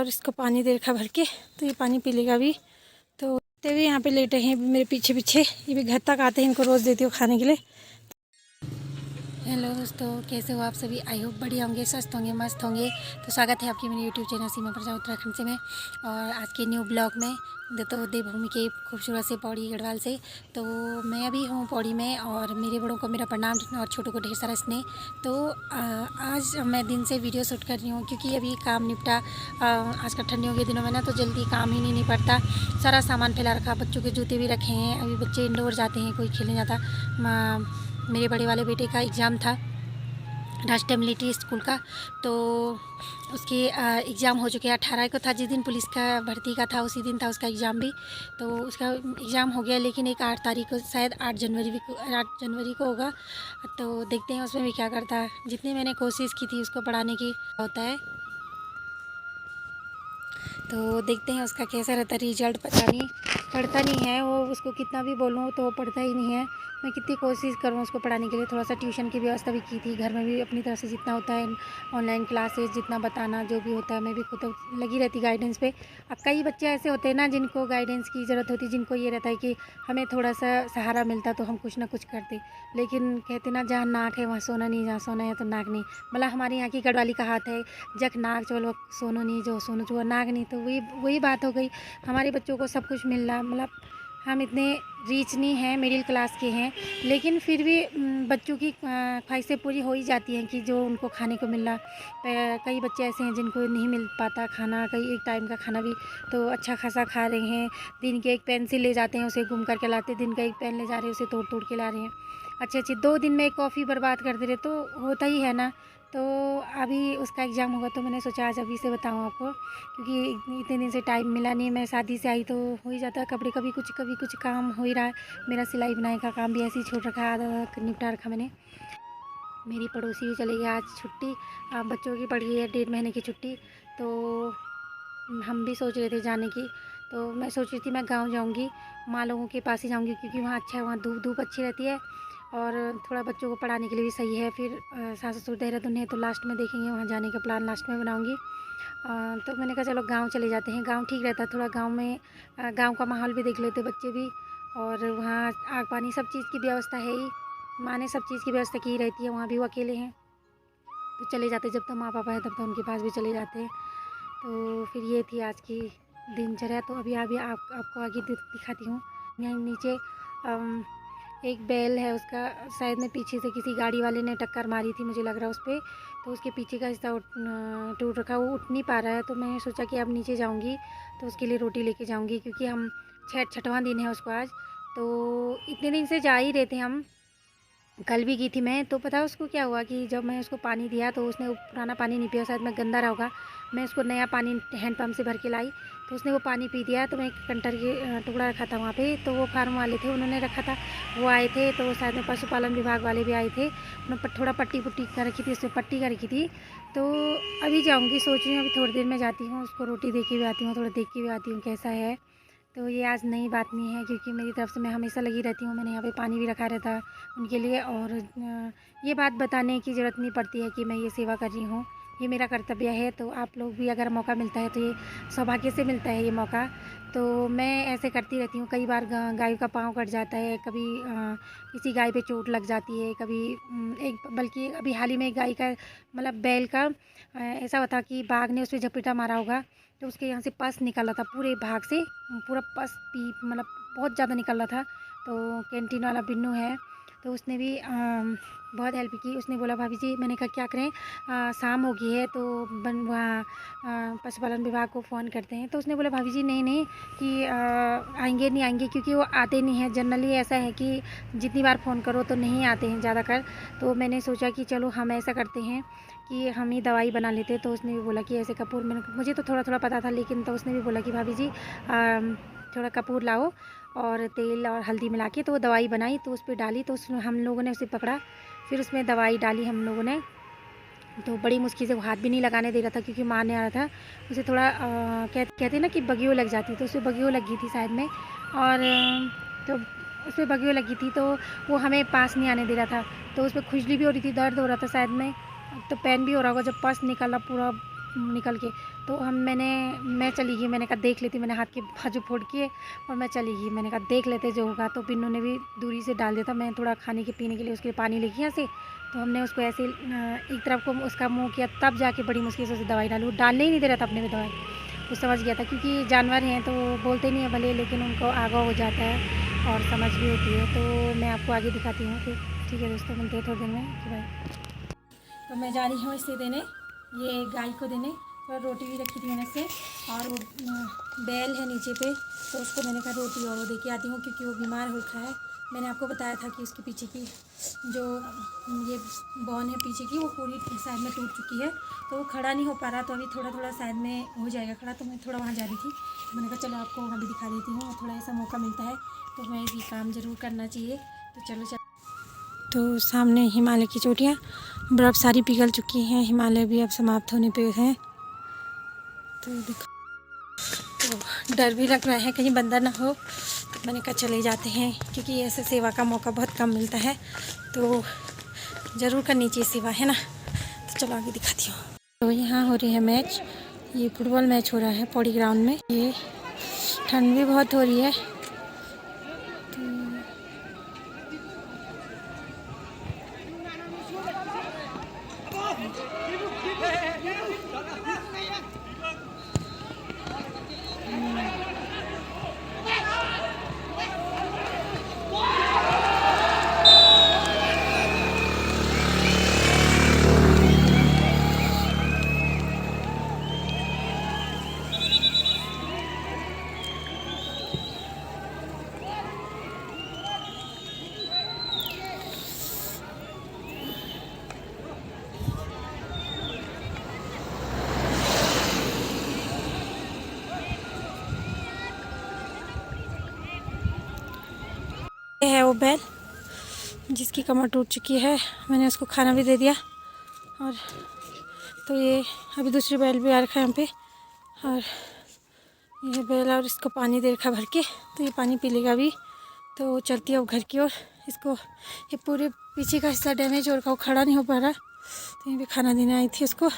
और इसको पानी दे रखा भर के, तो ये पानी पी लेगा अभी। तो ते भी यहाँ पे लेटे हैं मेरे पीछे पीछे, ये भी घर तक आते हैं, इनको रोज़ देती हूँ खाने के लिए। हेलो दोस्तों, कैसे हो आप सभी? आई होप बढ़िया होंगे, स्वस्थ होंगे, मस्त होंगे। तो स्वागत है आपकी मेरे यूट्यूब चैनल सीमा प्रजा उत्तराखंड से मैं, और आज के न्यू ब्लॉग में तो देवभूमि के खूबसूरत से पौड़ी गढ़वाल से। तो मैं अभी हूँ पौड़ी में, और मेरे बड़ों को मेरा प्रणाम और छोटों को ढेर सारा स्नेह। तो आज मैं दिन से वीडियो शूट कर रही हूँ क्योंकि अभी काम निपटा। आजकल ठंडियों के दिनों में ना तो जल्दी काम ही नहीं पड़ता। सारा सामान फैला रखा, बच्चों के जूते भी रखे हैं। अभी बच्चे इंडोर जाते हैं, कोई खेलने जाता। मेरे बड़े वाले बेटे का एग्ज़ाम था राष्ट्रीय मिलिट्री स्कूल का, तो उसके एग्ज़ाम हो चुके हैं। 18 को था, जिस दिन पुलिस का भर्ती का था उसी दिन था उसका एग्ज़ाम भी। तो उसका एग्ज़ाम हो गया, लेकिन एक 8 तारीख को, शायद 8 जनवरी को होगा। तो देखते हैं उसमें भी क्या करता है। जितनी मैंने कोशिश की थी उसको पढ़ाने की होता है, तो देखते हैं उसका कैसा रहता है रिजल्ट। पता नहीं, पढ़ता नहीं है वो, उसको कितना भी बोलूँ तो वो पढ़ता ही नहीं है। मैं कितनी कोशिश करूँ उसको पढ़ाने के लिए। थोड़ा सा ट्यूशन की व्यवस्था भी की थी, घर में भी अपनी तरफ से जितना होता है, ऑनलाइन क्लासेस जितना बताना जो भी होता है, मैं भी खुद लगी रहती गाइडेंस पे। अब कई बच्चे ऐसे होते हैं ना जिनको गाइडेंस की ज़रूरत होती है, जिनको ये रहता है कि हमें थोड़ा सा सहारा मिलता तो हम कुछ ना कुछ करते। लेकिन कहते ना, जहाँ नाक है वहाँ सोना नहीं, जहाँ सोना है तो नाक नहीं। मतलब हमारे यहाँ की गढ़वाली कहावत है, जग नाक चलो सोनो नहीं, जो सोनो जो नाक नहीं। तो वही बात हो गई। हमारे बच्चों को सब कुछ मिल रहा, मतलब हम इतने रीच नहीं हैं, मिडिल क्लास के हैं, लेकिन फिर भी बच्चों की ख्वाहिशें पूरी हो ही जाती हैं कि जो उनको खाने को मिल रहा। कई बच्चे ऐसे हैं जिनको नहीं मिल पाता खाना, कई एक टाइम का खाना भी तो अच्छा खासा खा रहे हैं। दिन के एक पेंसिल ले जाते हैं, उसे गुम करके लाते, दिन का एक पेन ले जा रहे हैं, उसे तोड़ तोड़ के ला रहे हैं। अच्छे 2 दिन में एक कॉफ़ी बर्बाद कर दे रहे, तो होता ही है ना। तो अभी उसका एग्ज़ाम होगा, तो मैंने सोचा आज अभी से बताऊँ आपको, क्योंकि इतने दिन से टाइम मिला नहीं। मैं शादी से आई तो हो ही जाता है, कपड़े कभी कुछ काम हो ही रहा है। मेरा सिलाई बुनाई का काम भी ऐसे ही छोड़ रखा है, आधा निपटा रखा मैंने। मेरी पड़ोसी भी चली गई आज छुट्टी, बच्चों की पड़ गई है 1.5 महीने की छुट्टी। तो हम भी सोच रहे थे जाने की। तो मैं सोच रही थी मैं गाँव जाऊँगी, माँ लोगों के पास ही जाऊँगी, क्योंकि वहाँ अच्छा है, वहाँ धूप अच्छी रहती है, और थोड़ा बच्चों को पढ़ाने के लिए भी सही है। फिर सास ससुर देहरादून है, तो लास्ट में देखेंगे, वहाँ जाने का प्लान लास्ट में बनाऊँगी। तो मैंने कहा चलो गांव चले जाते हैं, गांव ठीक रहता है थोड़ा। गांव में गांव का माहौल भी देख लेते बच्चे भी, और वहाँ आग पानी सब चीज़ की व्यवस्था है ही। माँ ने सब चीज़ की व्यवस्था की रहती है, वहाँ भी वो अकेले हैं तो चले जाते। जब तक माँ पापा है तब तक उनके पास भी चले जाते हैं। तो फिर ये थी आज की दिनचर्या। तो अभी आपको आगे दिखाती हूँ। यहाँ नीचे एक बैल है, उसका शायद में पीछे से किसी गाड़ी वाले ने टक्कर मारी थी, मुझे लग रहा है उस पर। तो उसके पीछे का हिस्सा टूट रखा, वो उठ नहीं पा रहा है। तो मैंने सोचा कि अब नीचे जाऊंगी तो उसके लिए रोटी लेके जाऊंगी, क्योंकि हम 6वां दिन है उसको आज। तो इतने दिन से जा ही रहे थे हम, कल भी की थी मैं। तो पता है उसको क्या हुआ कि जब मैं उसको पानी दिया तो उसने वो पुराना पानी नहीं पिया, शायद में गंदा रहा होगा। मैं उसको नया पानी हैंडपम्प से भर के लाई, तो उसने वो पानी पी दिया। तो मैं एक कंटर के टुकड़ा रखा था वहाँ पे, तो वो फार्म वाले थे, उन्होंने रखा था, वो आए थे। तो शायद में पशुपालन विभाग वाले भी आए थे, उन्होंने थोड़ा पट्टी पुट्टी कर रखी थी, उसमें पट्टी कर रखी थी। तो अभी जाऊँगी, सोच रही हूँ अभी थोड़ी देर में जाती हूँ, उसको रोटी दे के भी आती हूँ, थोड़ा देख के भी आती हूँ कैसा है। तो ये आज नई बात नहीं है, क्योंकि मेरी तरफ से मैं हमेशा लगी रहती हूँ। मैंने यहाँ पे पानी भी रखा रहता है उनके लिए, और ये बात बताने की ज़रूरत नहीं पड़ती है कि मैं ये सेवा कर रही हूँ, ये मेरा कर्तव्य है। तो आप लोग भी अगर मौका मिलता है तो ये सौभाग्य से मिलता है ये मौका। तो मैं ऐसे करती रहती हूँ। कई बार गाय का पाँव कट जाता है, कभी किसी गाय पे चोट लग जाती है, कभी एक बल्कि अभी हाल ही में एक गाय का, मतलब बैल का ऐसा हुआ था कि बाघ ने उस पर झपीटा मारा होगा, तो उसके यहाँ से पस निकल रहा था, पूरे भाग से पूरा पस पी, मतलब बहुत ज़्यादा निकल रहा था। तो कैंटीन वाला बिन्नू है, तो उसने भी बहुत हेल्प की। उसने बोला भाभी जी, मैंने कहा क्या करें, शाम हो गई है तो वहाँ पशुपालन विभाग को फ़ोन करते हैं। तो उसने बोला भाभी जी नहीं नहीं कि आएंगे नहीं आएंगे, क्योंकि वो आते नहीं हैं। जनरली ऐसा है कि जितनी बार फ़ोन करो तो नहीं आते हैं ज़्यादातर। तो मैंने सोचा कि चलो हम ऐसा करते हैं कि हम ही दवाई बना लेते। तो उसने भी बोला कि ऐसे कपूर, मुझे तो थोड़ा थोड़ा पता था, लेकिन तो उसने भी बोला कि भाभी जी थोड़ा कपूर लाओ और तेल और हल्दी मिला के। तो वो दवाई बनाई, तो उस पर डाली, तो उसमें हम लोगों ने उसे पकड़ा, फिर उसमें दवाई डाली हम लोगों ने। तो बड़ी मुश्किल से, वो हाथ भी नहीं लगाने दे रहा था, क्योंकि मारने आ रहा था उसे। थोड़ा कहते ना कि बगियो लग जाती, तो उसे बगियो लगी थी शायद में, और तो उस पर बगियो लगी थी, तो वो हमें पास नहीं आने दे रहा था। तो उस पर खुजली भी हो रही थी, दर्द हो रहा था शायद में, तो पेन भी हो रहा होगा। जब पस निकला पूरा निकल के। तो मैं चली गई, मैंने कहा देख लेती, मैंने हाथ के बाजू फोड़ किए और मैं चली गई। मैंने कहा देख लेते जो होगा। तो पिन्नू ने भी दूरी से डाल दिया था। मैं थोड़ा खाने के पीने के लिए उसके लिए पानी लेके यहाँ से, तो हमने उसको ऐसे एक तरफ को उसका मुँह किया, तब जाके बड़ी मुश्किल से उसे दवाई डाली। वो डालने ही नहीं दे रहा था अपने में दवाई। वो समझ गया था, क्योंकि जानवर हैं तो बोलते नहीं है भले, लेकिन उनको आगाह हो जाता है और समझ भी होती है। तो मैं आपको आगे दिखाती हूँ। फिर ठीक है दोस्तों, मिलते हैं थोड़ी देर में कि भाई। तो मैं जा रही हूँ इसे देने, ये गाय को देने। थोड़ा रोटी भी रखी थी मैंने से, और वो बैल है नीचे पे, तो उसको मैंने कहा रोटी और वो दे के आती हूँ, क्योंकि वो बीमार हो रखा है। मैंने आपको बताया था कि उसके पीछे की जो ये बॉन है पीछे की, वो पूरी साइड में टूट चुकी है, तो वो खड़ा नहीं हो पा रहा। तो अभी थोड़ा थोड़ा साइड में हो जाएगा खड़ा। तो मैं थोड़ा वहाँ जा रही थी, तो मैंने कहा चलो आपको वहाँ भी दिखा देती हूँ, और थोड़ा ऐसा मौका मिलता है तो मैं ये काम ज़रूर करना चाहिए। तो चलो। तो सामने हिमालय की चोटियाँ, बर्फ़ सारी पिघल चुकी हैं, हिमालय भी अब समाप्त होने पे है। तो देखो, तो डर भी लग रहा है कहीं बंदर ना हो। तो मैंने कहा चले जाते हैं, क्योंकि ऐसे सेवा का मौका बहुत कम मिलता है, तो ज़रूर करनी चाहिए सेवा, है ना। तो चलो आगे दिखाती हूँ। तो यहाँ हो रही है मैच, ये फुटबॉल मैच हो रहा है पौड़ी ग्राउंड में। ये ठंड भी बहुत हो रही है। है वो बैल जिसकी कमर टूट चुकी है, मैंने उसको खाना भी दे दिया। और तो ये अभी दूसरी बैल भी आ रखा है यहाँ पे, और ये बैल, और इसको पानी दे रखा भर के, तो ये पानी पी लेगा अभी। तो चलती है वो घर की ओर। इसको ये पूरे पीछे का हिस्सा डैमेज हो रखा, वो खड़ा नहीं हो पा रहा। तो यहाँ पे खाना देने आई थी उसको,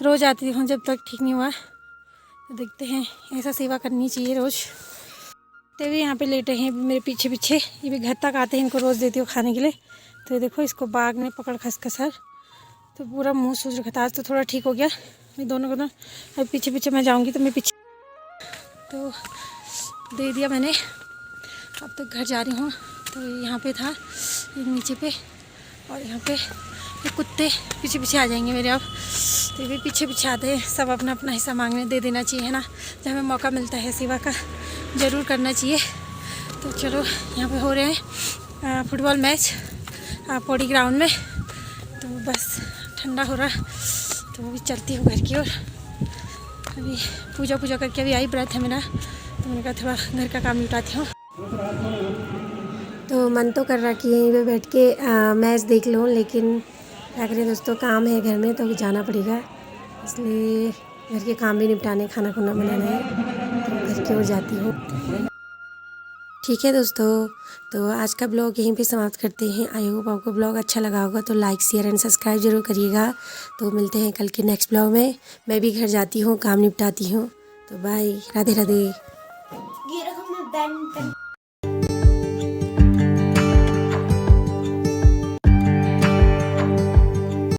रोज़ आती हूँ जब तक ठीक नहीं हुआ। तो देखते हैं, ऐसा सेवा करनी चाहिए रोज़। तो भी यहाँ पे लेटे हैं मेरे पीछे पीछे, ये भी घर तक आते हैं, इनको रोज़ देती हूँ खाने के लिए। तो ये देखो, इसको बाघ ने पकड़ खसखसर, तो पूरा मुंह सूज रखा था। आज तो थोड़ा ठीक हो गया। मैं दोनों को ना अब पीछे पीछे मैं जाऊँगी, तो मैं पीछे तो दे दिया मैंने। अब तक घर जा रही हूँ। तो यहाँ पे था ये नीचे पे, और यहाँ पे ये कुत्ते पीछे पीछे आ जाएंगे मेरे अब। तो ये भी पीछे पीछे आते हैं, सब अपना अपना हिस्सा मांगने दे देना चाहिए, है ना। जब हमें मौका मिलता है सेवा का, ज़रूर करना चाहिए। तो चलो, यहाँ पे हो रहे हैं फुटबॉल मैच पौड़ी ग्राउंड में। तो बस ठंडा हो रहा, तो अभी चलती हूँ घर की ओर। अभी पूजा करके अभी आई, व्रत है मेरा, तो मैंने कहा थोड़ा घर का काम निपटाती हूँ। तो मन तो कर रहा कि यहीं पे बैठ के मैच देख लूँ, लेकिन क्या करें दोस्तों, काम है घर में, तो जाना पड़ेगा। इसलिए घर के काम भी निपटाने, खाना खुना बनाना है, तो घर की ओर जाती हूँ। ठीक है दोस्तों, तो आज का ब्लॉग यहीं पे समाप्त करते हैं। आई होप आपको ब्लॉग अच्छा लगा होगा, तो लाइक शेयर एंड सब्सक्राइब जरूर करिएगा। तो मिलते हैं कल के नेक्स्ट ब्लॉग में। मैं भी घर जाती हूँ, काम निपटाती हूँ। तो बाय, राधे राधे।